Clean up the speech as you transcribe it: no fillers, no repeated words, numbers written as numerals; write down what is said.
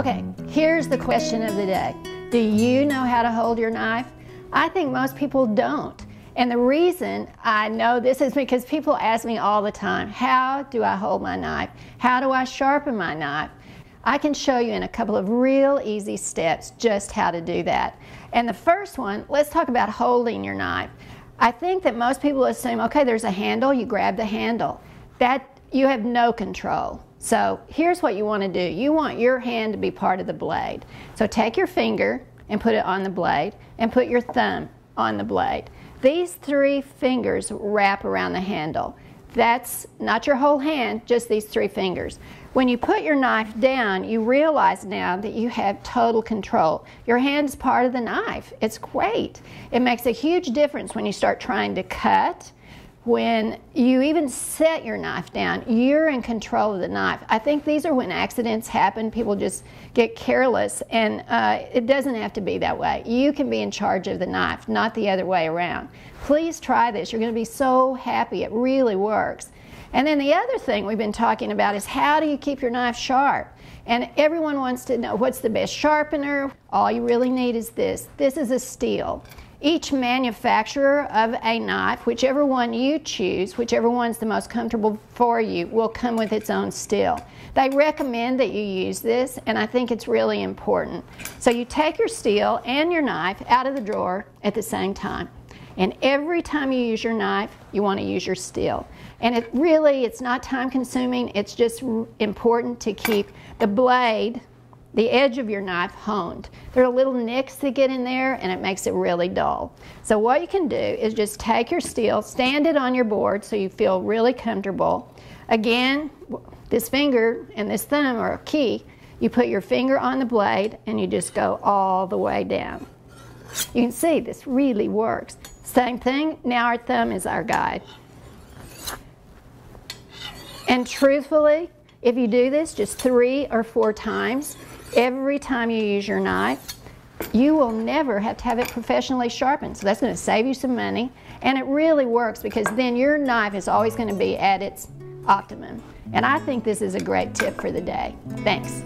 Okay, here's the question of the day. Do you know how to hold your knife? I think most people don't. And the reason I know this is because people ask me all the time, how do I hold my knife? How do I sharpen my knife? I can show you in a couple of real easy steps just how to do that. And the first one, let's talk about holding your knife. I think that most people assume, okay, there's a handle, you grab the handle. That you have no control. So here's what you want to do. You want your hand to be part of the blade. So take your finger and put it on the blade and put your thumb on the blade. These 3 fingers wrap around the handle. That's not your whole hand, just these 3 fingers. When you put your knife down, you realize now that you have total control. Your hand is part of the knife. It's great. It makes a huge difference when you start trying to cut. When you even set your knife down, you're in control of the knife. I think these are when accidents happen. People just get careless, and it doesn't have to be that way. You can be in charge of the knife, not the other way around. Please try this. You're going to be so happy. It really works. And then the other thing we've been talking about is how do you keep your knife sharp? And everyone wants to know what's the best sharpener. All you really need is this. This is a steel. Each manufacturer of a knife, whichever one you choose, whichever one's the most comfortable for you, will come with its own steel. They recommend that you use this, and I think it's really important. So you take your steel and your knife out of the drawer at the same time. And every time you use your knife, you want to use your steel. And it's not time consuming, it's just important to keep the blade, the edge of your knife, honed. There are little nicks that get in there and it makes it really dull. So what you can do is just take your steel, stand it on your board so you feel really comfortable. Again, this finger and this thumb are key. You put your finger on the blade and you just go all the way down. You can see this really works. Same thing, now our thumb is our guide. And truthfully, if you do this just 3 or 4 times, every time you use your knife, you will never have to have it professionally sharpened. So that's going to save you some money. And it really works because then your knife is always going to be at its optimum. And I think this is a great tip for the day. Thanks.